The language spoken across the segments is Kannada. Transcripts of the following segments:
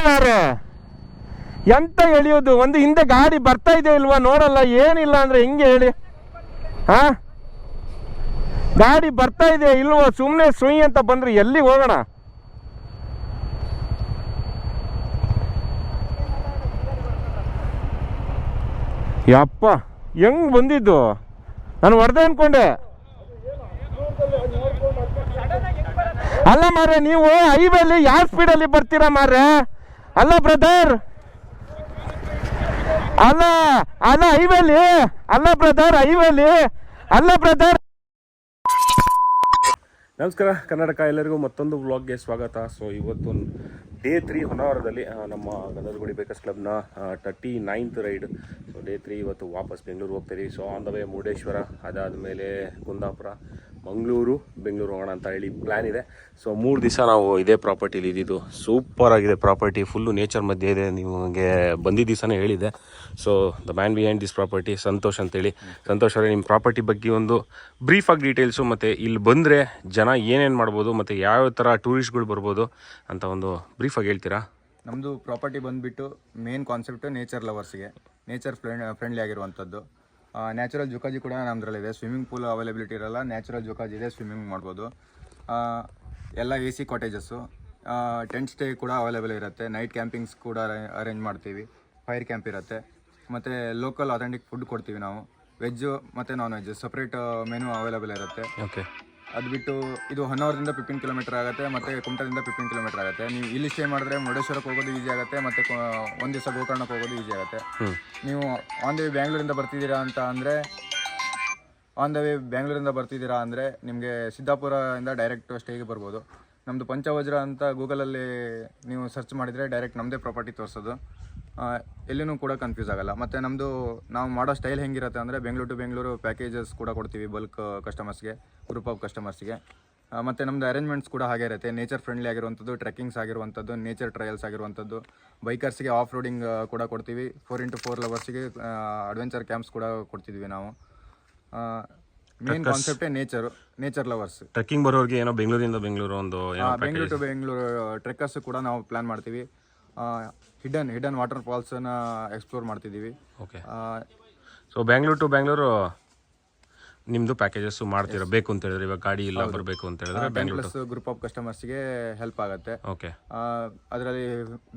ಮಾರೆ ಎಂತ ಎಳಿಯೋದು? ಒಂದು ಹಿಂದೆ ಗಾಡಿ ಬರ್ತಾ ಇದೆ ಇಲ್ವಾ ನೋಡಲ್ಲ, ಏನಿಲ್ಲ ಅಂದ್ರೆ ಹೆಂಗೆ ಹೇಳಿ? ಹಾ, ಗಾಡಿ ಬರ್ತಾ ಇದೆ ಇಲ್ವೋ? ಸುಮ್ಮನೆ ಸುಯಿ ಅಂತ ಬಂದ್ರೆ ಎಲ್ಲಿ ಹೋಗೋಣ? ಯಪ್ಪ, ಹೆಂಗ್ ಬಂದಿದ್ದು? ನಾನು ಹೊಡೆದೆ ಅನ್ಕೊಂಡೆ. ಅಲ್ಲ ಮಾರ್ರೆ, ನೀವು ಹೈವೇಲಿ ಯಾವ ಸ್ಪೀಡಲ್ಲಿ ಬರ್ತೀರಾ ಮಾರ್ರೆ? ಅಲ್ಲ ಬ್ರದರ್, ಅಲ್ಲ ಅಲ್ಲ ಹೈವೇಲಿ, ಅಲ್ಲ ಬ್ರದರ್ ಹೈವೇಲಿ, ಅಲ್ಲ ಬ್ರದರ್. ನಮಸ್ಕಾರ ಕರ್ನಾಟಕ, ಎಲ್ಲರಿಗೂ ಮತ್ತೊಂದು ವ್ಲಾಗ್ಗೆ ಸ್ವಾಗತ. ಸೊ ಇವತ್ತು ಡೇ 3 ಹೊನ್ನಾವರದಲ್ಲಿ ನಮ್ಮ ಗಂಧದಗುಡಿ ಬೇಕರ್ಸ್ ಕ್ಲಬ್ನ 39th ರೈಡ್. ಸೊ ಡೇ 3 ಇವತ್ತು ವಾಪಸ್ ಬೆಂಗಳೂರು ಹೋಗ್ತಾಯಿದ್ದೀವಿ. So on the way Murudeshwar, ಅದಾದಮೇಲೆ ಕುಂದಾಪುರ, ಮಂಗಳೂರು, ಬೆಂಗಳೂರು ಹೋಗೋಣ ಅಂತ ಹೇಳಿ ಪ್ಲ್ಯಾನ್ ಇದೆ. ಸೊ 3 ದಿವಸ ನಾವು ಇದೇ ಪ್ರಾಪರ್ಟಿಲಿ ಇದ್ದಿದ್ದು. ಸೂಪರ್ ಆಗಿದೆ ಪ್ರಾಪರ್ಟಿ, ಫುಲ್ಲು ನೇಚರ್ ಮಧ್ಯೆ ಇದೆ. ನಿಮಗೆ ಬಂದಿದ್ದ ದಿವಸನೇ ಹೇಳಿದೆ. So the man behind this property Santosh ಅಂತೇಳಿ. ಸಂತೋಷ್ ಅವರೇ, ನಿಮ್ಮ ಪ್ರಾಪರ್ಟಿ ಬಗ್ಗೆ ಒಂದು ಬ್ರೀಫಾಗಿ ಡೀಟೇಲ್ಸು, ಮತ್ತು ಇಲ್ಲಿ ಬಂದರೆ ಜನ ಏನೇನು ಮಾಡ್ಬೋದು ಮತ್ತು ಯಾವ ಥರ ಟೂರಿಸ್ಟ್ಗಳು ಬರ್ಬೋದು ಅಂತ ಒಂದು ಬ್ರೀಫಾಗಿ ಹೇಳ್ತೀರಾ? ನಮ್ಮದು ಪ್ರಾಪರ್ಟಿ ಬಂದುಬಿಟ್ಟು ಮೇನ್ ಕಾನ್ಸೆಪ್ಟು ನೇಚರ್ ಲವರ್ಸ್ಗೆ, ನೇಚರ್ ಫ್ರೆಂಡ್ಲಿ ಆಗಿರುವಂಥದ್ದು. ನ್ಯಾಚುರಲ್ ಜುಕಾಜಿ ಕೂಡ ನಮ್ಮದ್ರಲ್ಲಿದೆ. ಸ್ವಿಮ್ಮಿಂಗ್ ಪೂಲ್ ಅವೈಲೇಬಿಲಿಟಿ ಇರಲ್ಲ, ನ್ಯಾಚುರಲ್ ಜುಕಾಜಿ ಇದೆ, ಸ್ವಿಮ್ಮಿಂಗ್ ಮಾಡ್ಬೋದು. ಎಲ್ಲ AC ಕಾಟೇಜಸ್ಸು, ಟೆಂಟ್ ಸ್ಟೇ ಕೂಡ ಅವೈಲೇಬಲ್ ಇರುತ್ತೆ. ನೈಟ್ ಕ್ಯಾಂಪಿಂಗ್ಸ್ ಕೂಡ ಅರೇಂಜ್ ಮಾಡ್ತೀವಿ. ಫೈರ್ ಕ್ಯಾಂಪ್ ಇರುತ್ತೆ. ಮತ್ತು ಲೋಕಲ್ ಅಥೆಂಟಿಕ್ ಫುಡ್ ಕೊಡ್ತೀವಿ ನಾವು. ವೆಜ್ಜು ಮತ್ತು non veg separate menu available ಇರುತ್ತೆ. ಓಕೆ. ಅದು ಬಿಟ್ಟು ಇದು ಹೊನ್ನಾವರದಿಂದ 15 ಕಿಲೋಮೀಟರ್ ಆಗುತ್ತೆ, ಮತ್ತು ಕುಮಟದಿಂದ 15 ಕಿಲೋಮೀಟರ್ ಆಗುತ್ತೆ. ನೀವು ಇಲ್ಲಿ ಸ್ಟೇ ಮಾಡಿದ್ರೆ ಮುರುಡೇಶ್ವರಕ್ಕೆ ಹೋಗೋದು ಈಸಿ ಆಗುತ್ತೆ, ಮತ್ತು ಒಂದು ದಿವಸ ಗೋಕರ್ಣಕ್ಕೆ ಹೋಗೋದು ಈಸಿ ಆಗುತ್ತೆ. ನೀವು ಆನ್ ದ ವೇ ಬ್ಯಾಂಗ್ಳೂರಿಂದ ಬರ್ತಿದ್ದೀರಾ ಅಂದರೆ ನಿಮಗೆ ಸಿದ್ದಾಪುರದಿಂದ ಡೈರೆಕ್ಟ್ ಸ್ಟೇಗೆ ಬರ್ಬೋದು. ನಮ್ಮದು ಪಂಚವಜ್ರ ಅಂತ ಗೂಗಲಲ್ಲಿ ನೀವು ಸರ್ಚ್ ಮಾಡಿದರೆ ಡೈರೆಕ್ಟ್ ನಮ್ಮದೇ ಪ್ರಾಪರ್ಟಿ ತೋರಿಸೋದು. ಎಲ್ಲಿನೂ ಕೂಡ ಕನ್ಫ್ಯೂಸ್ ಆಗೋಲ್ಲ. ಮತ್ತು ನಾವು ಮಾಡೋ ಸ್ಟೈಲ್ ಹೆಂಗಿರುತ್ತೆ ಅಂದರೆ ಬೆಂಗಳೂರು ಟು ಬೆಂಗಳೂರು ಪ್ಯಾಕೇಜಸ್ ಕೂಡ ಕೊಡ್ತೀವಿ ಬಲ್ಕ್ ಕಸ್ಟಮರ್ಸ್ಗೆ, ಗ್ರೂಪ್ ಆಫ್ ಕಸ್ಟಮರ್ಸ್ಗೆ. ಮತ್ತು ನಮ್ಮದು ಅರೇಂಜ್ಮೆಂಟ್ಸ್ ಕೂಡ ಹಾಗೆ ಇರುತ್ತೆ. ನೇಚರ್ ಫ್ರೆಂಡ್ಲಿ ಆಗಿರುವಂಥದ್ದು, ಟ್ರೆಕ್ಕಿಂಗ್ಸ್ ಆಗಿರುವಂಥದ್ದು, ನೇಚರ್ ಟ್ರಯಲ್ಸ್ ಆಗಿರುವಂಥದ್ದು. ಬೈಕರ್ಸ್ಗೆ ಆಫ್ ರೋಡಿಂಗ್ ಕೂಡ ಕೊಡ್ತೀವಿ. 4x4 ಲವರ್ಸ್ಗೆ ಅಡ್ವೆಂಚರ್ ಕ್ಯಾಂಪ್ಸ್ ಕೂಡ ಕೊಡ್ತಿದ್ವಿ ನಾವು. ಮೇನ್ ಕಾನ್ಸೆಪ್ಟೇ ನೇಚರ್ ಲವರ್ಸ್. ಟ್ರೆಕ್ಕಿಂಗ್ ಬರೋರಿಗೆ ಏನೋ ಬೆಂಗಳೂರಿಂದ ಬೆಂಗಳೂರು ಒಂದು ಬೆಂಗಳೂರು ಟು ಬೆಂಗಳೂರು ಟ್ರೆಕ್ಕರ್ಸ್ ಕೂಡ ನಾವು ಪ್ಲ್ಯಾನ್ ಮಾಡ್ತೀವಿ. ಹಿಡನ್ ವಾಟರ್ ಫಾಲ್ಸನ್ನ ಎಕ್ಸ್ಪ್ಲೋರ್ ಮಾಡ್ತಿದ್ದೀವಿ. Okay. So Bengaluru to Bengaluru ನಿಮ್ಮದು ಪ್ಯಾಕೇಜಸ್ಸು ಮಾಡ್ತೀರಾ? ಬೇಕು ಅಂತ ಹೇಳಿದ್ರೆ ಇವಾಗ ಗಾಡಿ ಇಲ್ಲ ಬರಬೇಕು ಅಂತ ಹೇಳಿದ್ರೆ ಬೆಂಗಳೂರು ಪ್ಲಸ್ ಗ್ರೂಪ್ ಆಫ್ ಕಸ್ಟಮರ್ಸ್ಗೆ ಹೆಲ್ಪ್ ಆಗುತ್ತೆ. ಓಕೆ. ಅದರಲ್ಲಿ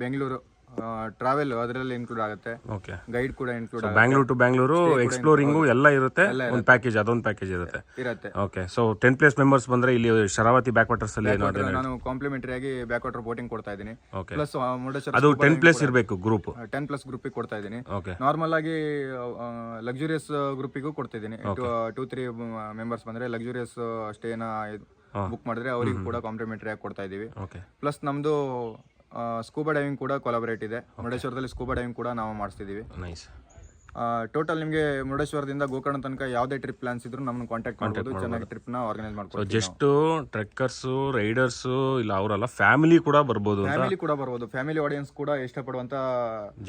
ಬೆಂಗಳೂರು ಟ್ರಾವೆಲ್ ಅದರಲ್ಲಿ ಇನ್ಕ್ಲೂಡ್ ಆಗುತ್ತೆ. ಓಕೆ. ಗೈಡ್ ಕೂಡ ಇನ್ಕ್ಲೂಡ್ ಆಗುತ್ತೆ. ಬೆಂಗಳೂರು ಟು ಬೆಂಗಳೂರು ಎಕ್ಸ್ಪ್ಲೋರಿಂಗು ಎಲ್ಲ ಇರುತ್ತೆ. ಒಂದು ಪ್ಯಾಕೇಜ್, ಅದೊಂದು ಪ್ಯಾಕೇಜ್ ಇರುತ್ತೆ. ಓಕೆ. ಸೊ 10+ ಮೆಂಬರ್ಸ್ ಬಂದ್ರೆ ಇಲ್ಲಿ ಶರಾವತಿ ಬ್ಯಾಕ್ ವಾಟರ್ಸ್ ಅಲ್ಲಿ ನಾನು ಕಾಂಪ್ಲಿಮೆಂಟರಿ ಆಗಿ ಬ್ಯಾಕ್ ವಾಟರ್ ಬೋಟಿಂಗ್ ಕೊಡ್ತಾ ಇದ್ದೀನಿ. ಪ್ಲಸ್ ಮುರುಡೇಶ್ವರ ಅದು 10+ ಇರಬೇಕು ಗ್ರೂಪ್. 10+ ಗ್ರೂಪಿಗೆ ಕೊಡ್ತಾ ಇದ್ದೀನಿ. ಓಕೆ. ನಾರ್ಮಲ್ ಆಗಿ ಲಕ್ಸುರಿಯಸ್ ಗ್ರೂಪಿಗೂ ಕೊಡ್ತಾ ಇದ್ದೀನಿ. 2-3 ಮೆಂಬರ್ಸ್ ಬಂದ್ರೆ ಲಕ್ಸುರಿಯಸ್ ಸ್ಟೇನ ಬುಕ್ ಮಾಡಿದ್ರೆ ಅವರಿಗೂ ಕೂಡ ಕಾಂಪ್ಲಿಮೆಂಟರಿ ಆಗಿ ಕೊಡ್ತಾ ಇದ್ದೀವಿ. ಪ್ಲಸ್ ನಮ್ದು ಸ್ಕೂಬಾ ಡೈವಿಂಗ್ ಕೂಡ ಕೊಲಾಬರೇಟ್ ಇದೆ. ಮುರುಡೇಶ್ವರದಲ್ಲಿ ಸ್ಕೂಬಾ ಡೈವಿಂಗ್ ಕೂಡ ನಾವು ಮಾಡಿಸ್ತಿದ್ದೀವಿ. ನೈಸ್. ಟೋಟಲ್ ನಿಮಗೆ ಮುರುಡೇಶ್ವರದಿಂದ ಗೋಕರ್ಣ ತನಕ ಯಾವುದೇ ಟ್ರಿಪ್ ಪ್ಲಾನ್ಸ್ ಇದ್ರು ನಮ್ಮನ್ನು ಕಾಂಟ್ಯಾಕ್ಟ್ ಮಾಡ್ಬೋದು. ಚೆನ್ನಾಗಿ ಟ್ರಿಪ್ನ ಆರ್ಗನೈಸ್ ಮಾಡ್ಕೊಡ್ತೀವಿ. ಜಸ್ಟ್ ಟ್ರೆಕ್ಕರ್ಸು, ರೈಡರ್ಸು ಇಲ್ಲ ಅವರಲ್ಲ, ಫ್ಯಾಮಿಲಿ ಕೂಡ ಬರ್ಬೋದು. ಫ್ಯಾಮಿಲಿ ಆಡಿಯನ್ಸ್ ಕೂಡ ಇಷ್ಟಪಡುವಂಥ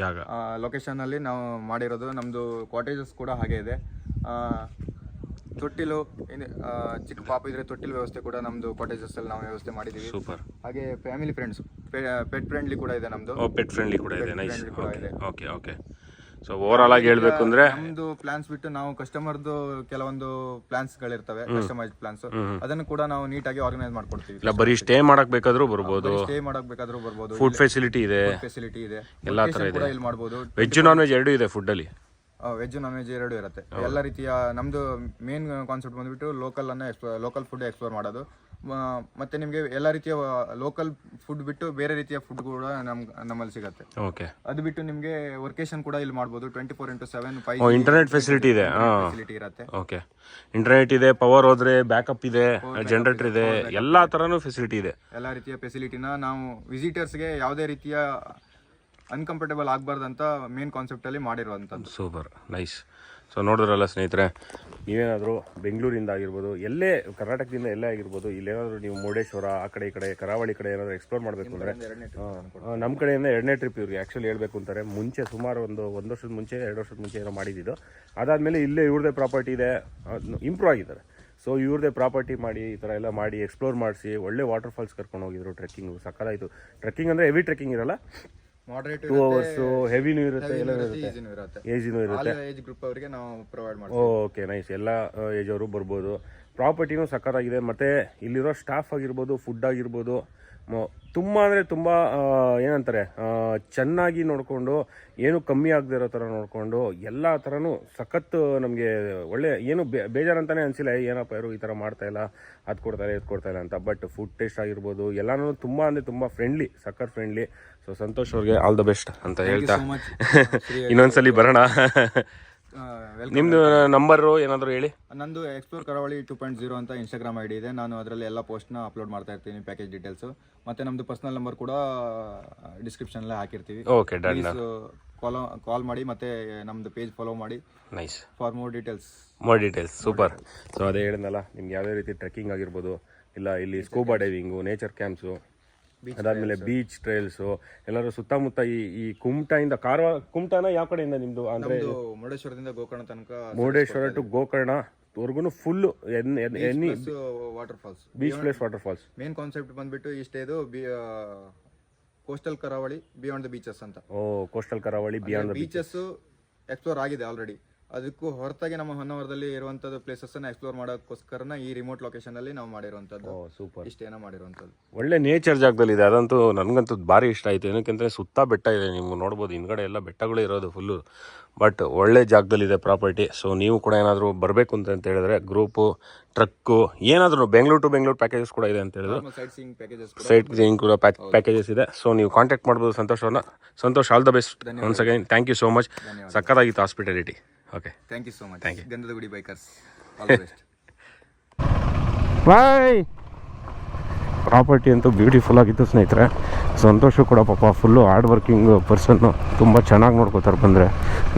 ಜಾಗ ಲೊಕೇಶನ್ ಅಲ್ಲಿ ನಾವು ಮಾಡಿರೋದು. ನಮ್ಮದು ಕಾಟೇಜಸ್ ಕೂಡ ಹಾಗೆ ಇದೆ. ತೊಟ್ಟಿಲು, ಚಿಕ್ಕ ಪಾಪ ಇದ್ರೆ ತೊಟ್ಟಿಲು ವ್ಯವಸ್ಥೆ ಕೂಡ ನಮ್ದು ಕಾಟೇಜಸ್ ಅಲ್ಲಿ ನಾವು ವ್ಯವಸ್ಥೆ ಮಾಡಿದೀವಿ. ಸೂಪರ್. ಹಾಗೆ ಫ್ಯಾಮಿಲಿ ಫ್ರೆಂಡ್ಸ್, ಪೆಟ್ ಫ್ರೆಂಡ್ಲಿ ಕೂಡ ಇದೆ ನಮ್ದು. ಪೆಟ್ ಫ್ರೆಂಡ್ಲಿ ಕೂಡ ಇದೆ. Nice. Okay. Okay. So over all ಆಗಿ ಹೇಳ್ಬೇಕು ಅಂದ್ರೆ ನಮ್ದು ಪ್ಲಾನ್ಸ್ ಬಿಟ್ಟು ನಾವು ಕಸ್ಟಮರ್ದು ಕೆಲವೊಂದು ಪ್ಲಾನ್ಸ್ ಗಳಿರ್ತವೆ, ಕಸ್ಟಮೈಸ್ ಪ್ಲಾನ್ಸ್, ಅದನ್ನು ಕೂಡ ನಾವು ನೀಟಾಗಿ ಆರ್ಗನೈಸ್ ಮಾಡ್ಕೊಡ್ತೀವಿ. ಇಲ್ಲ ಬರೀ ಸ್ಟೇ ಮಾಡಕ್ ಬೇಕಾದ್ರೂ ಬರ್ಬೋದು. ಫುಡ್ ಫೆಸಿಲಿಟಿ ಇದೆ, ಎಲ್ಲಾ ತರ ಇದೆ. ಇಲ್ಲಿ ಮಾಡ್ಬೋದು. ವೆಜ್ ನಾನ್ ವೆಜ್ ಎರಡೂ ಇದೆ ಫುಡ್ ಅಲ್ಲಿ. ವೆಜ್ ನಾನ್ ವೆಜ್ ಎರಡೂ ಇರುತ್ತೆ. ಎಲ್ಲ ರೀತಿಯ ನಮ್ದು ಮೇನ್ ಕಾನ್ಸೆಪ್ಟ್ ಬಂದ್ಬಿಟ್ಟು ಲೋಕಲ್ ಫುಡ್ ಎಕ್ಸ್ಪ್ಲೋರ್ ಮಾಡೋದು. ಮತ್ತೆ ನಿಮಗೆ ಎಲ್ಲ ರೀತಿಯ ಲೋಕಲ್ ಫುಡ್ ಬಿಟ್ಟು ಬೇರೆ ರೀತಿಯ ಫುಡ್ ಕೂಡ ನಮ್ಮಲ್ಲಿ ಸಿಗುತ್ತೆ. ಓಕೆ. ಅದು ಬಿಟ್ಟು ನಿಮಗೆ ವರ್ಕೇಶನ್ ಕೂಡ ಇಲ್ಲಿ ಮಾಡ್ಬೋದು. 24x7 ಇಂಟರ್ನೆಟ್ ಫೆಸಿಲಿಟಿ ಇದೆ. ಇರುತ್ತೆ. ಓಕೆ. ಇಂಟರ್ನೆಟ್ ಇದೆ, ಪವರ್ ಹೋದ್ರೆ ಬ್ಯಾಕಪ್ ಇದೆ, ಜನರೇಟರ್ ಇದೆ, ಎಲ್ಲಾ ತರನು ಫೆಸಿಲಿಟಿ ಇದೆ. ಎಲ್ಲಾ ರೀತಿಯ ಫೆಸಿಲಿಟಿನ ನಾವು ವಿಸಿಟರ್ಸ್ಗೆ ಯಾವುದೇ ರೀತಿಯ ಅನ್ಕಂಫರ್ಟೇಬಲ್ ಆಗಬಾರ್ದಂತ ಮೇನ್ ಕಾನ್ಸೆಪ್ಟ್ ಅಲ್ಲಿ ಮಾಡಿರುವಂಥದ್ದು. ಸೂಪರ್. ನೈಸ್. ಸೊ ನೋಡಿದ್ರಲ್ಲ ಸ್ನೇಹಿತರೆ, ನೀವೇನಾದರೂ ಬೆಂಗಳೂರಿಂದ ಆಗಿರ್ಬೋದು, ಎಲ್ಲೇ ಕರ್ನಾಟಕದಿಂದ ಎಲ್ಲೇ ಆಗಿರ್ಬೋದು, ಇಲ್ಲೇನಾದರೂ ನೀವು ಮುರುಡೇಶ್ವರ ಆ ಕಡೆ ಈ ಕಡೆ ಕರಾವಳಿ ಕಡೆ ಏನಾದರೂ ಎಕ್ಸ್ಪ್ಲೋರ್ ಮಾಡಬೇಕು ಅಂದರೆ ನಮ್ಮ ಕಡೆಯಿಂದ 2ನೇ ಟ್ರಿಪ್ ಇವ್ರಿಗೆ ಆ್ಯಕ್ಚುಲಿ ಹೇಳಬೇಕು ಅಂತಾರೆ. ಮುಂಚೆ ಸುಮಾರು ಒಂದು ವರ್ಷದ ಮುಂಚೆ 2 ವರ್ಷದ ಮುಂಚೆ ಏನೋ ಮಾಡಿದ್ದು. ಅದಾದಮೇಲೆ ಇಲ್ಲೇ ಇವ್ರದ್ದೇ ಪ್ರಾಪರ್ಟಿ ಇದೆ, ಇಂಪ್ರೂವ್ ಆಗಿದ್ದಾರೆ. ಸೊ ಇವ್ರದ್ದೇ ಪ್ರಾಪರ್ಟಿ ಮಾಡಿ ಈ ಥರ ಎಲ್ಲ ಮಾಡಿ ಎಕ್ಸ್ಪ್ಲೋರ್ ಮಾಡಿಸಿ ಒಳ್ಳೆ ವಾಟರ್ ಫಾಲ್ಸ್ ಕರ್ಕೊಂಡು ಹೋಗಿದ್ರು. ಟ್ರೆಕ್ಕಿಂಗು ಸಕ್ಕತ್ತಾಯಿತು. ಟ್ರೆಕ್ಕಿಂಗ್ ಅಂದರೆ ಹೆವಿ ಟ್ರೆಕ್ಕಿಂಗ್ ಇರಲ್ಲ, ಮಾಡರೇಟ್ 2 ಅವರ್ಸು, ಹೆವಿನೂ ಇರುತ್ತೆ, ಎಲ್ಲ ಇರುತ್ತೆ, ಈಸಿನೂ ಇರುತ್ತೆ. ಏಜಿನೂ ಇರುತ್ತೆ. ಏಜ್ ಗ್ರೂಪ್ ಅವರಿಗೆ ನಾವು ಪ್ರೊವೈಡ್ ಮಾಡ್ತೀವಿ. Okay, nice. ಎಲ್ಲ ಏಜ್ ಅವರು ಬರ್ಬೋದು. ಪ್ರಾಪರ್ಟಿನೂ ಸಕ್ಕತ್ತಾಗಿದೆ. ಮತ್ತು ಇಲ್ಲಿರೋ ಸ್ಟಾಫ್ ಆಗಿರ್ಬೋದು, ಫುಡ್ ಆಗಿರ್ಬೋದು, ತುಂಬ ಅಂದರೆ ತುಂಬ ಏನಂತಾರೆ, ಚೆನ್ನಾಗಿ ನೋಡಿಕೊಂಡು, ಏನು ಕಮ್ಮಿ ಆಗದೆ ಇರೋ ಥರ ನೋಡಿಕೊಂಡು, ಎಲ್ಲ ಥರನೂ ಸಖತ್ತು ನಮಗೆ ಒಳ್ಳೆ, ಏನು ಬೇಜಾರಂತಲೇ ಅನಿಸಿಲ್ಲ. ಏನಪ್ಪ ಇವರು ಈ ಥರ ಮಾಡ್ತಾಯಿಲ್ಲ, ಅದು ಕೊಡ್ತಾರೆ ಇದು ಕೊಡ್ತಾಯಿಲ್ಲ ಅಂತ. ಬಟ್ ಫುಡ್ ಟೇಸ್ಟ್ ಆಗಿರ್ಬೋದು ಎಲ್ಲನೂ ತುಂಬ ಅಂದರೆ ತುಂಬ ಫ್ರೆಂಡ್ಲಿ, ಸಖತ್ ಫ್ರೆಂಡ್ಲಿ. ಸೊ ಸಂತೋಷ್ ಅವ್ರಿಗೆ ಆಲ್ ದ ಬೆಸ್ಟ್ ಅಂತ ಹೇಳ್ತಾ ಇನ್ನೊಂದ್ಸಲಿ ಬರೋಣ. ನಿಮ್ಮದು ನಂಬರು ಏನಾದರೂ ಹೇಳಿ. ನಂದು ಎಕ್ಸ್ಪ್ಲೋರ್ ಕರಾವಳಿ 2.0 ಅಂತ ಇನ್ಸ್ಟಾಗ್ರಾಮ್ ಐಡಿ ಇದೆ. ನಾನು ಅದರಲ್ಲಿ ಎಲ್ಲ ಪೋಸ್ಟ್ನ ಅಪ್ಲೋಡ್ ಮಾಡ್ತಾ ಇರ್ತೀನಿ, ಪ್ಯಾಕೇಜ್ ಡೀಟೇಲ್ಸು. ಮತ್ತು ನಮ್ಮದು ಪರ್ಸನಲ್ ನಂಬರ್ ಕೂಡ ಡಿಸ್ಕ್ರಿಪ್ಷನಲ್ಲೇ ಹಾಕಿರ್ತೀವಿ. Okay, done. ಕಾಲ್ ಮಾಡಿ ಮತ್ತು ನಮ್ಮದು ಪೇಜ್ ಫಾಲೋ ಮಾಡಿ. Nice. For more details. Super. So ಅದೇ ಹೇಳಿದ್ನಲ್ಲ, ನಿಮ್ಗೆ ಯಾವುದೇ ರೀತಿ ಟ್ರೆಕ್ಕಿಂಗ್ ಆಗಿರ್ಬೋದು, ಇಲ್ಲ ಇಲ್ಲಿ ಸ್ಕೂಬಾ ಡೈವಿಂಗು, ನೇಚರ್ ಕ್ಯಾಂಪ್ಸು, ಅದಾದಮೇಲೆ ಬೀಚ್ ಟ್ರೈಲ್ಸು, ಎಲ್ಲರೂ ಸುತ್ತಮುತ್ತ ಈ ಕುಮಟಾಯಿಂದ ಕುಮಟಾನ ಯಾವ ಕಡೆಯಿಂದ ನಿಮ್ಮದು? ಅಂದರೆ ಮುರುಡೇಶ್ವರದಿಂದ ಗೋಕರ್ಣ ತನಕ, ಮುರುಡೇಶ್ವರ ಟು ಗೋಕರ್ಣವರೆಗೂ full any water falls, beach place water falls. Main concept ಬಂದ್ಬಿಟ್ಟು ಇಷ್ಟೇ, ಇದು ಕೋಸ್ಟಲ್ ಕರಾವಳಿ ಬಿಯಾಂಡ್ ದ ಬೀಚಸ್ ಅಂತ. ಕೋಸ್ಟಲ್ ಕರಾವಳಿ ಬಿಯಾಂಡ್ ದ ಬೀಚಸ್ ಎಕ್ಸ್ಪ್ಲೋರ್ ಆಗಿದೆ ಆಲ್ರೆಡಿ. ಅದಕ್ಕೂ ಹೊರತಾಗಿ ನಮ್ಮ ಹೊನ್ನಾವರದಲ್ಲಿ ಇರುವಂತದ್ದು ಪ್ಲೇಸಸ್ ಅನ್ನ ಎಕ್ಸ್ಪ್ಲೋರ್ ಮಾಡೋಕ್ಕೋಸ್ಕರ ಈ ರಿಮೋಟ್ ಲೊಕೇಶನ್ ಅಲ್ಲಿ ನಾವು ಮಾಡಿರುವಂತದ್ದು. ಸೂಪರ್. ಇಷ್ಟೇನ ಮಾಡಿರುವಂತದ್ದು ಒಳ್ಳೆ ನೇಚರ್ ಜಾಗದಲ್ಲಿ ಇದೆ. ಅದಂತೂ ನನಗಂತೂ ಭಾರಿ ಇಷ್ಟ ಆಯಿತು. ಏನಕ್ಕೆಂದರೆ ಸುತ್ತ ಬೆಟ್ಟ ಇದೆ, ನೀವು ನೋಡ್ಬೋದು, ಹಿಂದ್ಗಡೆ ಎಲ್ಲ ಬೆಟ್ಟಗಳೇ ಇರೋದು ಫುಲ್ಲು. ಬಟ್ ಒಳ್ಳೆ ಜಾಗದಲ್ಲಿದೆ ಪ್ರಾಪರ್ಟಿ. ಸೊ ನೀವು ಕೂಡ ಏನಾದರೂ ಬರಬೇಕು ಅಂತ ಹೇಳಿದ್ರೆ, ಗ್ರೂಪು, ಟ್ರಕ್ಕು, ಏನಾದರೂ ಬೆಂಗಳೂರು ಟು ಬೆಂಗಳೂರು ಪ್ಯಾಕೇಜಸ್ ಕೂಡ ಇದೆ ಅಂತ ಹೇಳಿದ್ರು. ಸೈಟ್ ಸೀಯಿಂಗ್ ಕೂಡ ಪ್ಯಾಕೇಜಸ್ ಇದೆ. ಸೊ ನೀವು ಕಾಂಟ್ಯಾಕ್ಟ್ ಮಾಡ್ಬೋದು ಸಂತೋಷವ್ರನ್ನ. Santosh, all the best once again. Thank you so much. ಸಕ್ಕತ್ತಾಗಿತ್ತು hospitality. Okay, thank you so much. Thank you. Gandhada Gudi bikers, all the best. Bye. Property ಅಂತೂ ಬ್ಯೂಟಿಫುಲ್ ಆಗಿತ್ತು ಸ್ನೇಹಿತರೆ. ಸಂತೋಷ ಕೂಡ ಪಾಪ ಫುಲ್ಲು ಹಾರ್ಡ್ ವರ್ಕಿಂಗ್ ಪರ್ಸನ್ನು, ತುಂಬ ಚೆನ್ನಾಗಿ ನೋಡ್ಕೋತಾರೆ. ಬಂದರೆ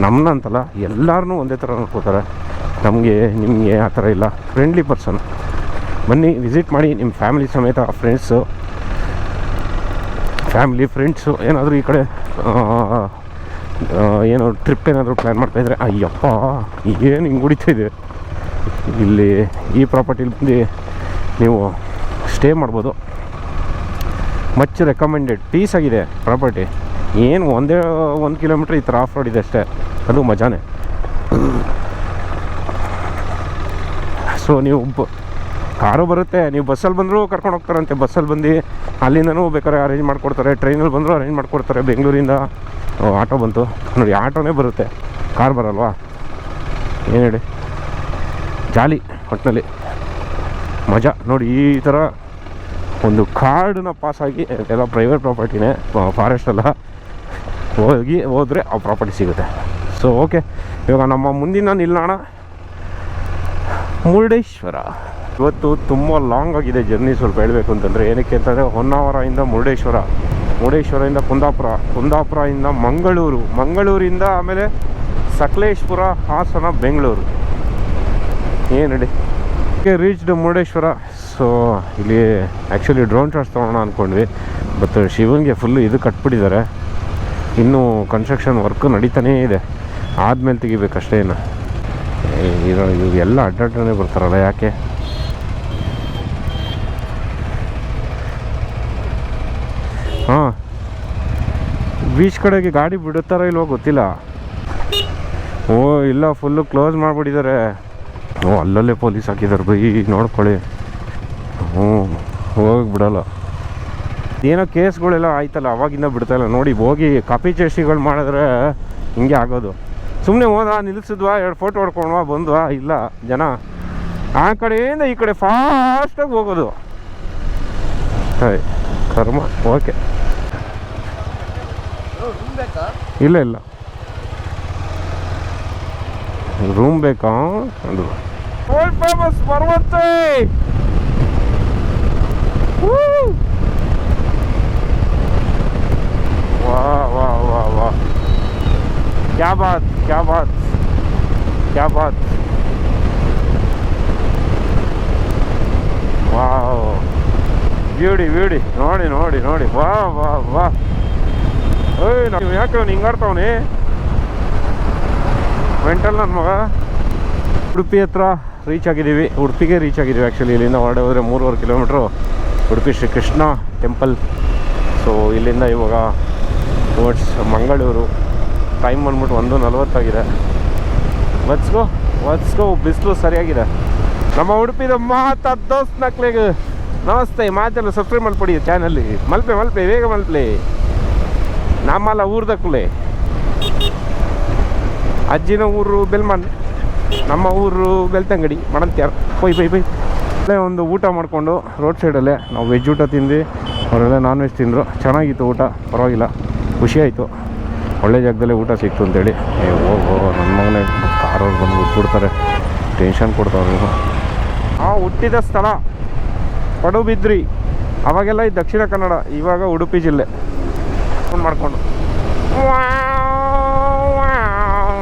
ನಮ್ಮನ್ನಂತಲ್ಲ, ಎಲ್ಲರನ್ನೂ ಒಂದೇ ಥರ ನೋಡ್ಕೋತಾರೆ. ನಮಗೆ ನಿಮಗೆ ಆ ಥರ ಇಲ್ಲ, ಫ್ರೆಂಡ್ಲಿ ಪರ್ಸನ್. ಬನ್ನಿ, ವಿಸಿಟ್ ಮಾಡಿ ನಿಮ್ಮ ಫ್ಯಾಮಿಲಿ ಸಮೇತ, ಫ್ರೆಂಡ್ಸು ಏನಾದರೂ ಈ ಕಡೆ ಏನೋ ಟ್ರಿಪ್ ಏನಾದರೂ ಪ್ಲ್ಯಾನ್ ಮಾಡ್ತಾಯಿದ್ರೆ, ಅಯ್ಯಪ್ಪ ಏನು ಹಿಂಗೆ ಹೊಡಿತಾಯಿದೆ. ಇಲ್ಲಿ ಈ ಪ್ರಾಪರ್ಟಿಲಿ ಬಂದು ನೀವು ಸ್ಟೇ ಮಾಡ್ಬೋದು. Much recommended. ಪೀಸ್ ಆಗಿದೆ ಪ್ರಾಪರ್ಟಿ. ಏನು 1 ಕಿಲೋಮೀಟ್ರ್ ಈ ಥರ ಆಫ್ ರೋಡ್ ಇದೆ ಅಷ್ಟೇ, ಅದು ಮಜಾನೇ. ಸೊ ನೀವು ಕಾರು ಬರುತ್ತೆ, ನೀವು ಬಸ್ಸಲ್ಲಿ ಬಂದರೂ ಕರ್ಕೊಂಡು ಹೋಗ್ತಾರಂತೆ. ಬಸ್ಸಲ್ಲಿ ಬಂದು ಅಲ್ಲಿಂದನೂ ಬೇಕಾದ್ರೆ ಅರೇಂಜ್ ಮಾಡಿಕೊಡ್ತಾರೆ, ಟ್ರೈನಲ್ಲಿ ಬಂದರೂ ಅರೇಂಜ್ ಮಾಡಿಕೊಡ್ತಾರೆ. ಬೆಂಗಳೂರಿಂದ ಆಟೋ ಬಂತು ನೋಡಿ, ಆಟೋನೇ ಬರುತ್ತೆ, ಕಾರ್ ಬರಲ್ವಾ? ಏನು ಹೇಳಿ, ಜಾಲಿ ಒಟ್ಟಿನಲ್ಲಿ ಮಜಾ ನೋಡಿ. ಈ ಥರ ಒಂದು ಕಾರ್ಡನ್ನ ಪಾಸಾಗಿ, ಎಲ್ಲ ಪ್ರೈವೇಟ್ ಪ್ರಾಪರ್ಟಿನೇ, ಫಾರೆಸ್ಟ್ ಅಲ್ಲ, ಹೋದರೆ ಆ ಪ್ರಾಪರ್ಟಿ ಸಿಗುತ್ತೆ. ಸೊ ಓಕೆ, ಇವಾಗ ನಮ್ಮ ಮುಂದಿನ ನಿಲ್ದಾಣ ಮುರುಡೇಶ್ವರ. ಇವತ್ತು ತುಂಬ ಲಾಂಗ್ ಆಗಿದೆ ಜರ್ನಿ, ಸ್ವಲ್ಪ ಹೇಳಬೇಕು ಅಂತಂದರೆ. ಏನಕ್ಕೆ ಅಂತಂದರೆ, ಹೊನ್ನಾವರದಿಂದ ಮುರುಡೇಶ್ವರದಿಂದ ಕುಂದಾಪುರದಿಂದ ಮಂಗಳೂರಿಂದ ಆಮೇಲೆ ಸಕಲೇಶ್ಪುರ, ಹಾಸನ, ಬೆಂಗಳೂರು. ಏನು ಹೇಳಿ, ರೀಚ್ಡ್ ಮುರುಡೇಶ್ವರ. ಸೊ ಇಲ್ಲಿ ಆ್ಯಕ್ಚುಲಿ ಡ್ರೋನ್ ಶಾಟ್ಸ್ ತೊಗೊಳೋಣ ಅಂದ್ಕೊಂಡ್ವಿ. ಬಟ್ ಶಿವನಿಗೆ ಫುಲ್ಲು ಇದು ಕಟ್ಬಿಟ್ಟಿದ್ದಾರೆ. ಇನ್ನೂ ಕನ್ಸ್ಟ್ರಕ್ಷನ್ ವರ್ಕ್ ನಡೀತಾನೇ ಇದೆ, ಆದಮೇಲೆ ತೆಗಿಬೇಕಷ್ಟೇ. ಇವೆಲ್ಲ ಅಡ್ಡಾಡ್ತಾನೆ ಬರ್ತಾರಲ್ಲ, ಯಾಕೆ? ಹಾಂ, ಬೀಚ್ ಕಡೆಗೆ ಗಾಡಿ ಬಿಡುತ್ತಾರೋ ಇಲ್ವೋ ಗೊತ್ತಿಲ್ಲ. ಇಲ್ಲ, ಫುಲ್ಲು ಕ್ಲೋಸ್ ಮಾಡಿಬಿಟ್ಟಿದ್ದಾರೆ. ಅಲ್ಲಲ್ಲೇ ಪೊಲೀಸ್ ಹಾಕಿದ್ದಾರೆ, ಬೈ ನೋಡ್ಕೊಳ್ಳಿ. ಹೋಗಿಬಿಡಲ್ಲ. ಏನೋ ಕೇಸ್ಗಳೆಲ್ಲ ಆಯ್ತಲ್ಲ, ಅವಾಗಿಂದ ಬಿಡ್ತಾಯಿಲ್ಲ ನೋಡಿ. ಹೋಗಿ ಕಾಪಿ ಚೇಸ್ಟಿಗಳು ಮಾಡಿದ್ರೆ ಹಿಂಗೆ ಆಗೋದು. ಸುಮ್ಮನೆ ಹೋದ, ನಿಲ್ಲಿಸಿದ್ವಾ, 2 ಫೋಟೋ ಹೊಡ್ಕೊಂಡ್ವಾ, ಬಂದ್ವಾ? ಇಲ್ಲ, ಜನ ಆ ಕಡೆಯಿಂದ ಈ ಕಡೆ ಫಾಸ್ಟಾಗಿ ಹೋಗೋದು. ಕರ್ಮ. ಓಕೆ, ಇಲ್ಲ ರೂಮ್ ಬೇಕಾ? ಅದು ಫೇಮಸ್ ಪರ್ವತೆ. वाह क्या बात ವಾವ್, ಬ್ಯೂಟಿ ನೋಡಿ. ವಾ ನೀವು ಯಾಕೆ ಅವ್ನು ಹಿಂಗಾಡ್ತಾವನಿ ಮೆಂಟಲ್ ನನ್ನ ಮಗ. ಉಡುಪಿ ಹತ್ರ ಉಡುಪಿಗೆ ರೀಚ್ ಆಗಿದ್ದೀವಿ. ಆ್ಯಕ್ಚುಲಿ ಇಲ್ಲಿಂದ ಹೊರಡೆ ಹೋದರೆ 3.5 kilometre Udupi Shri Krishna temple. So ಇಲ್ಲಿಂದ ಇವಾಗ ಟುವರ್ಡ್ಸ್ ಮಂಗಳೂರು. ಟೈಮ್ ಬಂದ್ಬಿಟ್ಟು 1:40 ವಚ್ಕೋ ಬಿಸಿಲು ಸರಿಯಾಗಿದೆ. ನಮ್ಮ ಉಡುಪಿದ ದೋಸ್ತ್ ನಕ್ಲೆಗೆ ನಮಸ್ತೆ. ಮಾತೆಲ್ಲ ಸಬ್ಸ್ಕ್ರೈಬ್ ಮಾಡಿಕೊಡಿ ಚಾನಲ್ಲಿ. ಮಲ್ಪೆ ಬೇಗ ಮಲ್ಪೆ. ನಮ್ಮಲ್ಲ ಊರ್ದಕ್ಕುಲೆ. ಅಜ್ಜಿನ ಊರು ಬೆಲ್ಮನ್, ನಮ್ಮ ಊರು ಬೆಳ್ತಂಗಡಿ ಮಡಂತ್ಯಾರ. ಬೈ ಅಲ್ಲೇ ಒಂದು ಊಟ ಮಾಡಿಕೊಂಡು ರೋಡ್ ಸೈಡಲ್ಲೇ ನಾವು ವೆಜ್ ಊಟ ತಿಂದು, ಅವರೆಲ್ಲ ನಾನ್ ವೆಜ್ ತಿಂದರು. ಚೆನ್ನಾಗಿತ್ತು ಊಟ, ಪರವಾಗಿಲ್ಲ, ಖುಷಿಯಾಯಿತು. ಒಳ್ಳೆ ಜಾಗದಲ್ಲೇ ಊಟ ಸಿಕ್ತು ಅಂತೇಳಿ. ಹೋಗೋ ನನ್ನ ಮಗನೇ ಕಾರವ್ರು ಬಂದು ಬಿಟ್ಬಿಡ್ತಾರೆ, ಟೆನ್ಷನ್ ಕೊಡ್ತಾವ್ರು ಇವರು. ಹುಟ್ಟಿದ ಸ್ಥಳ ಪಡುಬಿದ್ರಿ. ಅವಾಗೆಲ್ಲ ಈ ದಕ್ಷಿಣ ಕನ್ನಡ, ಇವಾಗ ಉಡುಪಿ ಜಿಲ್ಲೆ. ಫೋನ್ ಮಾಡಿಕೊಂಡು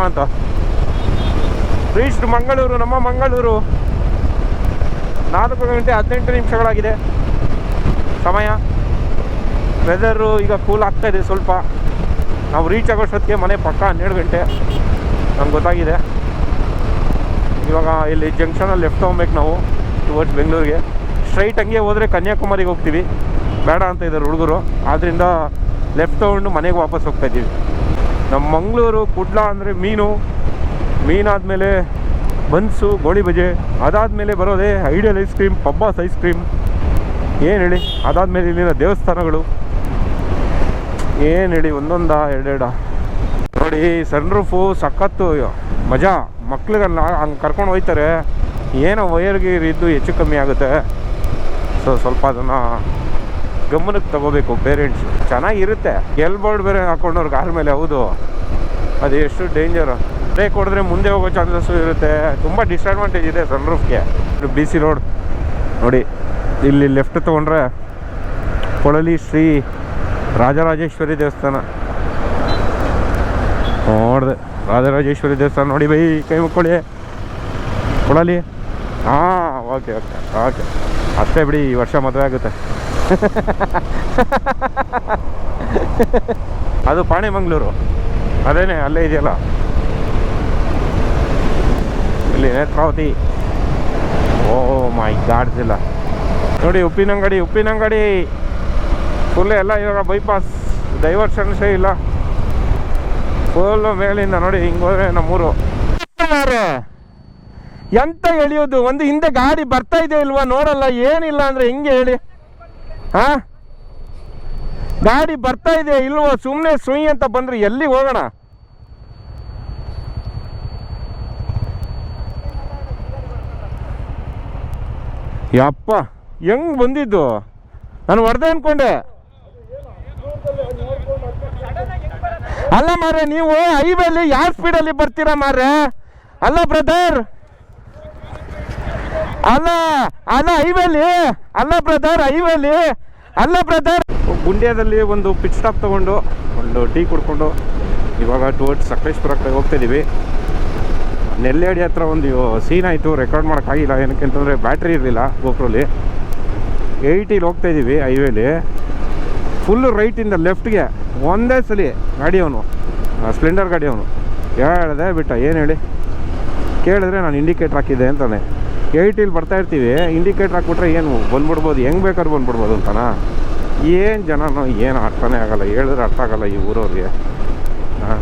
ಅಂತ ರೀಚ್ಡ್ ಮಂಗಳೂರು. ನಮ್ಮ ಮಂಗಳೂರು 4:18 ಸಮಯ. ವೆದರು ಈಗ ಕೂಲ್ ಆಗ್ತಾಯಿದೆ ಸ್ವಲ್ಪ. ನಾವು ರೀಚ್ ಆಗೋಷ್ಟೊತ್ತಿಗೆ ಮನೆ ಪಕ್ಕ 12 ಗಂಟೆ ನಮ್ಗೆ ಗೊತ್ತಾಗಿದೆ. ಇವಾಗ ಇಲ್ಲಿ ಜಂಕ್ಷನಲ್ಲಿ ಲೆಫ್ಟ್ ತೊಗೊಬೇಕು ನಾವು ಟುವರ್ಡ್ಸ್ ಬೆಂಗಳೂರಿಗೆ. ಸ್ಟ್ರೈಟ್ ಹಂಗೆ ಹೋದರೆ ಕನ್ಯಾಕುಮಾರಿಗೆ ಹೋಗ್ತೀವಿ, ಬೇಡ ಅಂತ ಇದ್ದಾರೆ ಹುಡುಗರು. ಆದ್ದರಿಂದ ಲೆಫ್ಟ್ ತೊಗೊಂಡು ಮನೆಗೆ ವಾಪಸ್ ಹೋಗ್ತಾಯಿದ್ದೀವಿ. ನಮ್ಮ ಮಂಗಳೂರು ಕುಡ್ಲ ಅಂದರೆ ಮೀನಾದಮೇಲೆ ಬನ್ಸು, ಗೋಳಿ ಬಜೆ, ಅದಾದಮೇಲೆ ಬರೋದೇ ideal ice cream, Pabbas ice cream. ಏನು ಹೇಳಿ, ಅದಾದಮೇಲೆ ಇಲ್ಲಿನ ದೇವಸ್ಥಾನಗಳು. ಏನು ಹೇಳಿ, ಒಂದೊಂದಾ ಎರಡೆರಡ ನೋಡಿ. ಸನ್ ರೂಫು ಸಖತ್ತು ಮಜಾ. ಮಕ್ಳಿಗೆಲ್ಲ ಹಂಗೆ ಕರ್ಕೊಂಡು ಹೋಗ್ತಾರೆ. ಏನೋ ವಯರ್ಗೆ ಇದ್ದು ಹೆಚ್ಚು ಕಮ್ಮಿ ಆಗುತ್ತೆ. ಸೊ ಸ್ವಲ್ಪ ಅದನ್ನು ಗಮನಕ್ಕೆ ತಗೋಬೇಕು ಪೇರೆಂಟ್ಸ್. ಚೆನ್ನಾಗಿರುತ್ತೆ. ಬೋರ್ಡ್ ಬೇರೆ ಹಾಕೊಂಡವ್ರು ಕಾರ್ ಮೇಲೆ, ಹೌದು, ಅದು ಎಷ್ಟು ಡೇಂಜರು. ಬ್ರೇಕ್ ಹೊಡೆದ್ರೆ ಮುಂದೆ ಹೋಗೋ ಚಾನ್ಸಸ್ಸು ಇರುತ್ತೆ. ತುಂಬ ಡಿಸ್ಅಡ್ವಾಂಟೇಜ್ ಇದೆ ಸನ್ ರೂಫ್ಗೆ. BC ರೋಡ್ ನೋಡಿ, ಇಲ್ಲಿ ಲೆಫ್ಟ್ ತೊಗೊಂಡ್ರೆ ಕೊಳಲಿ ಶ್ರೀ ರಾಜರಾಜೇಶ್ವರಿ ದೇವಸ್ಥಾನ. ನೋಡಿದೆ ರಾಜರಾಜೇಶ್ವರಿ ದೇವಸ್ಥಾನ ನೋಡಿ. ಬೈ ಕೈ ಮುಕ್ಕೊಳ್ಳಿ. ಕೊಳಲಿ. ಓಕೆ ಅಷ್ಟೇ ಬಿಡಿ, ಈ ವರ್ಷ ಮದುವೆ ಆಗುತ್ತೆ. ಅದು ಪಾಣೆ ಮಂಗಳೂರು, ಅದೇನೆ ಅಲ್ಲೇ ಇದೆಯಲ್ಲ, ಇಲ್ಲಿ ನೇತ್ರಾವತಿ. ಓ ಮೈ ಗಾಡ್ ಇಲ್ಲ ನೋಡಿ. ಉಪ್ಪಿನಂಗಡಿ ಫುಲ್ ಎಲ್ಲ ಇವಾಗ ಬೈಪಾಸ್, ಡೈವರ್ಷನ್ಸೇ ಇಲ್ಲ. ಫುಲ್ಲು ಮೇಲಿಂದ ನೋಡಿ ಹಿಂಗೆ ಹೋದ್ರೆ ನಮ್ಮೂರು. ಎಂತ ಎಳಿಯೋದು, ಒಂದು ಹಿಂದೆ ಗಾಡಿ ಬರ್ತಾ ಇದೆ ಇಲ್ವಾ ನೋಡಲ್ಲ, ಏನಿಲ್ಲ ಅಂದರೆ ಹೆಂಗೆ ಹೇಳಿ. ಗಾಡಿ ಬರ್ತಾ ಇದೆ ಇಲ್ವೋ, ಸುಮ್ಮನೆ ಸುಯಿ ಅಂತ ಬಂದ್ರೆ ಎಲ್ಲಿ ಹೋಗೋಣ? ಯಪ್ಪ ಹೆಂಗ್ ಬಂದಿದ್ದು, ನಾನು ಹೊಡೆದೆ ಅನ್ಕೊಂಡೆ. ಅಲ್ಲ ಮಾರ್ರೆ, ನೀವು ಹೈವೇಲಿ ಯಾವ ಸ್ಪೀಡಲ್ಲಿ ಬರ್ತೀರಾ ಮಾರ್ರೆ? ಅಲ್ಲ ಬ್ರದರ್, ಅಲ್ಲ ಹೈವೇಲಿ, ಅಲ್ಲ ಬ್ರದರ್. ಗುಂಡ್ಯಾದಲ್ಲಿ ಒಂದು ಪಿಚ್ ಸ್ಟಾಪ್ ತೊಗೊಂಡು ಒಂದು ಟೀ ಕುಡ್ಕೊಂಡು ಇವಾಗ ಟುವರ್ಡ್ಸ್ ಸಕಲೇಶ್ಪುರಕ್ಕೆ ಹೋಗ್ತಾಯಿದ್ದೀವಿ. ನೆಲ್ಲೇಡಿ ಹತ್ರ ಒಂದು ಸೀನ್ ಆಯಿತು, ರೆಕಾರ್ಡ್ ಮಾಡೋಕ್ಕಾಗಿಲ್ಲ. ಏನಕ್ಕೆ ಅಂತಂದರೆ ಬ್ಯಾಟ್ರಿ ಇರಲಿಲ್ಲ ಗೋಪ್ರಲ್ಲಿ. 80 ಹೋಗ್ತಾಯಿದ್ದೀವಿ ಹೈವೇಲಿ. ಫುಲ್ಲು ರೈಟಿಂದ ಲೆಫ್ಟ್ಗೆ ಒಂದೇ ಸಲ ಗಾಡಿಯವನು, ಸ್ಪ್ಲೆಂಡರ್ ಗಾಡಿಯವನು ಹೇಳಿದೆ ಬಿಟ್ಟ. ಏನು ಹೇಳಿ, ಕೇಳಿದ್ರೆ ನಾನು ಇಂಡಿಕೇಟ್ರ್ ಹಾಕಿದ್ದೆ ಅಂತಾನೆ. 80 ಬರ್ತಾ ಇರ್ತೀವಿ, ಇಂಡಿಕೇಟ್ರ್ ಹಾಕ್ಬಿಟ್ರೆ ಏನು ಬಂದ್ಬಿಡ್ಬೋದು, ಹೆಂಗೆ ಬೇಕಾದ್ರೂ ಬಂದ್ಬಿಡ್ಬೋದು ಅಂತಾನ. ಏನು ಜನನೋ ಏನು ಅರ್ಥನೇ ಆಗಲ್ಲ, ಹೇಳಿದ್ರೆ ಅರ್ಥ ಆಗಲ್ಲ ಈ ಊರವ್ರಿಗೆ.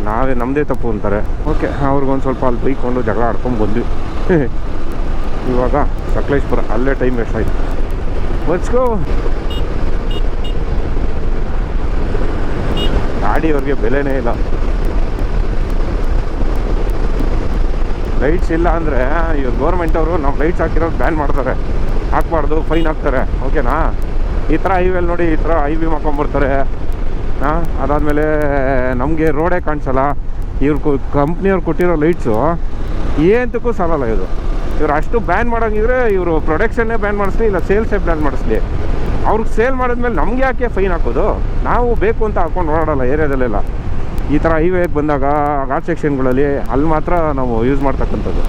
ನಾವೇ ನಮ್ಮದೇ ತಪ್ಪು ಅಂತಾರೆ. ಓಕೆ, ಅವ್ರಿಗೊಂದು ಸ್ವಲ್ಪ ಅಲ್ಲಿ ಬೈಕೊಂಡು ಜಗಳ ಆಡ್ಕೊಂಡು ಬಂದ್ವಿ. ಇವಾಗ ಸಕಲೇಶ್ಪುರ, ಅಲ್ಲೇ ಟೈಮ್ ವೇಸ್ಟ್ ಆಯಿತು. ಬಚ್ಕೋ ಗಾಡಿಯವ್ರಿಗೆ ಬೆಲೆನೇ ಇಲ್ಲ. ಲೈಟ್ಸ್ ಇಲ್ಲ ಅಂದರೆ ಇವ್ರು ಗೌರ್ಮೆಂಟವರು ನಾವು ಲೈಟ್ಸ್ ಹಾಕಿರೋದು ಬ್ಯಾನ್ ಮಾಡ್ತಾರೆ, ಹಾಕ್ಬಾರ್ದು, ಫೈನ್ ಹಾಕ್ತಾರೆ. ಓಕೆನಾ? ಈ ಥರ ಹೈವೇಲಿ ನೋಡಿ, ಈ ಥರ ಹೈವೇ ಮಾಡ್ಕೊಂಬರ್ತಾರೆ. ಅದಾದಮೇಲೆ ನಮಗೆ ರೋಡೇ ಕಾಣಿಸಲ್ಲ. ಇವ್ರು ಕಂಪ್ನಿಯವ್ರು ಕೊಟ್ಟಿರೋ ಲೈಟ್ಸು ಏನಂತಕ್ಕೂ ಸಾಲಲ್ಲ. ಇವ್ರು ಅಷ್ಟು ಬ್ಯಾನ್ ಮಾಡೋಂಗಿದ್ರೆ ಇವರು ಪ್ರೊಡಕ್ಷನ್ನೇ ಬ್ಯಾನ್ ಮಾಡಿಸ್ಲಿ, ಇಲ್ಲ ಸೇಲ್ಸೇ ಬ್ಯಾನ್ ಮಾಡಿಸ್ಲಿ. ಅವ್ರಿಗೆ ಸೇಲ್ ಮಾಡಿದ್ಮೇಲೆ ನಮ್ಗೆ ಯಾಕೆ ಫೈನ್ ಹಾಕೋದು? ನಾವು ಬೇಕು ಅಂತ ಹಾಕ್ಕೊಂಡು ಓಡಾಡಲ್ಲ ಏರಿಯಾದಲ್ಲೆಲ್ಲ. ಈ ಥರ ಹೈವೇಗೆ ಬಂದಾಗ ಘಾಟ್ ಸೆಕ್ಷನ್ಗಳಲ್ಲಿ ಅಲ್ಲಿ ಮಾತ್ರ ನಾವು ಯೂಸ್ ಮಾಡ್ತಕ್ಕಂಥದ್ದು.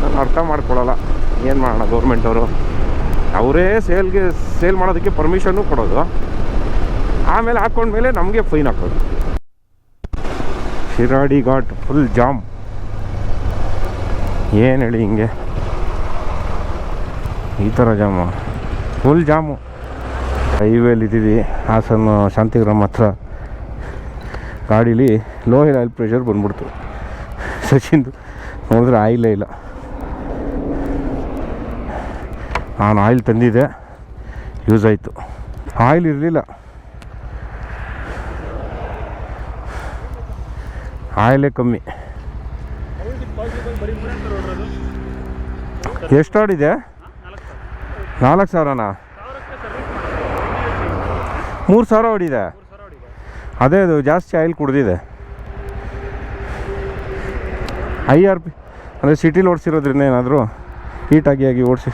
ನಾನು ಅರ್ಥ ಮಾಡ್ಕೊಳ್ಳಲ್ಲ, ಏನು ಮಾಡೋಣ. ಗೌರ್ಮೆಂಟವರು ಅವರೇ ಸೇಲ್ ಮಾಡೋದಕ್ಕೆ ಪರ್ಮಿಷನ್ನು ಕೊಡೋದು, ಆಮೇಲೆ ಹಾಕ್ಕೊಂಡ್ಮೇಲೆ ನಮಗೆ ಫೈನ್ ಹಾಕೋದು. Shiradi ghat full jam. ಏನು ಹೇಳಿ, ಹಿಂಗೆ ಈ ಥರ ಜಾಮು, ಫುಲ್ ಜಾಮು. ಹೈವೇಲಿ ಇದ್ದೀವಿ, ಹಾಸನ ಶಾಂತಿಗ್ರಾಮ ಹತ್ರ. ಗಾಡೀಲಿ ಲೋ ಆಯಿಲ್ ಪ್ರೆಷರ್ ಬಂದ್ಬಿಡ್ತು. ಸಚಿನ್ದು ನೋಡಿದ್ರೆ ಆಯಿಲೇ ಇಲ್ಲ. ನಾನು ಆಯಿಲ್ ತಂದಿದ್ದೆ, ಯೂಸ್ ಆಯಿತು. ಆಯಿಲ್ ಇರಲಿಲ್ಲ, ಆಯಿಲೇ ಕಮ್ಮಿ. ಎಷ್ಟು ಆಡಿದೆ? 4,000ನಾ? 3,000 ಹೊಡಿದೆ. ಅದೇ ಅದು ಜಾಸ್ತಿ ಆಯಿಲ್ ಕುಡ್ದಿದೆ. IRP ಅಂದರೆ ಸಿಟಿಲಿ ಓಡಿಸಿರೋದ್ರಿಂದ ಏನಾದರೂ ಹೀಟಾಗಿ ಓಡಿಸಿ.